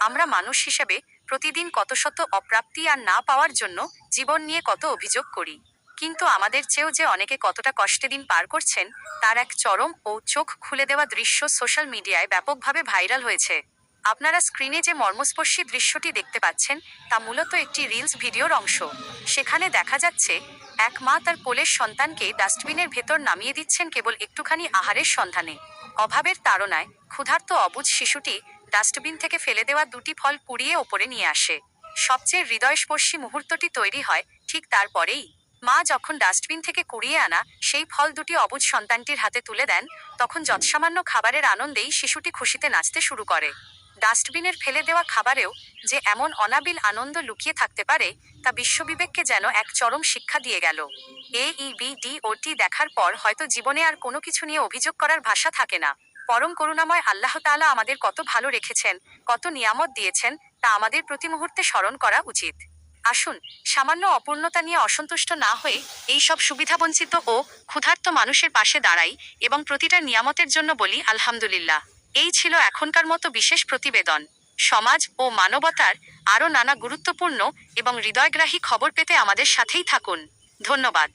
আমরা মানুষ হিসেবে প্রতিদিন কত শত অপ্রাপ্তি আর না পাওয়ার জন্য জীবন নিয়ে কত অভিযোগ করি। কিন্তু আমাদের চেয়েও যে অনেকে কতটা কষ্টে দিন পার করছেন, তার এক চরম ও চোখ খুলে দেওয়া দৃশ্য সোশ্যাল মিডিয়ায় ব্যাপকভাবে ভাইরাল হয়েছে। আপনারা স্ক্রিনে যে মর্মস্পর্শী দৃশ্যটি দেখতে পাচ্ছেন, তা মূলত একটি রিলস ভিডিওর অংশ। সেখানে দেখা যাচ্ছে এক মা তার কোলের সন্তানকে ডাস্টবিনের ভেতর নামিয়ে দিচ্ছেন কেবল একটুখানি আহারের সন্ধানে। অভাবের তাড়নায় ক্ষুধার্ত অবুঝ শিশুটি ডাস্টবিন থেকে ফেলে দেওয়া দুটি ফল কুড়িয়ে ওপরে নিয়ে আসে। সবচেয়ে হৃদয়স্পর্শী মুহূর্তটি তৈরি হয় ঠিক তারপরেই। মা যখন ডাস্টবিন থেকে কুড়িয়ে আনা সেই ফল দুটি অবুঝ সন্তানটির হাতে তুলে দেন, তখন যৎসামান্য খাবারের আনন্দেই শিশুটি খুশিতে নাচতে শুরু করে। ডাস্টবিনের ফেলে দেওয়া খাবারেও যে এমন অনাবিল আনন্দ লুকিয়ে থাকতে পারে, তা বিশ্ববিবেককে যেন এক চরম শিক্ষা দিয়ে গেল। এই ভিডিওটি দেখার পর হয়তো জীবনে আর কোনো কিছু নিয়ে অভিযোগ করার ভাষা থাকে না। পরম করুণাময় আল্লাহ তাআলা আমাদের কত ভালো রেখেছেন, কত নিয়ামত দিয়েছেন, তা আমাদের প্রতি মুহূর্তে স্মরণ করা উচিত। আসুন, সামান্য অপূর্ণতা নিয়ে অসন্তুষ্ট না হয়ে এই সব সুবিধাবঞ্চিত ও ক্ষুধার্ত মানুষের পাশে দাঁড়াই এবং প্রতিটা নিয়ামতের জন্য বলি আলহামদুলিল্লাহ। এই ছিল এখনকার মতো বিশেষ প্রতিবেদন। সমাজ ও মানবতার আরও নানা গুরুত্বপূর্ণ এবং হৃদয়গ্রাহী খবর পেতে আমাদের সাথেই থাকুন। ধন্যবাদ।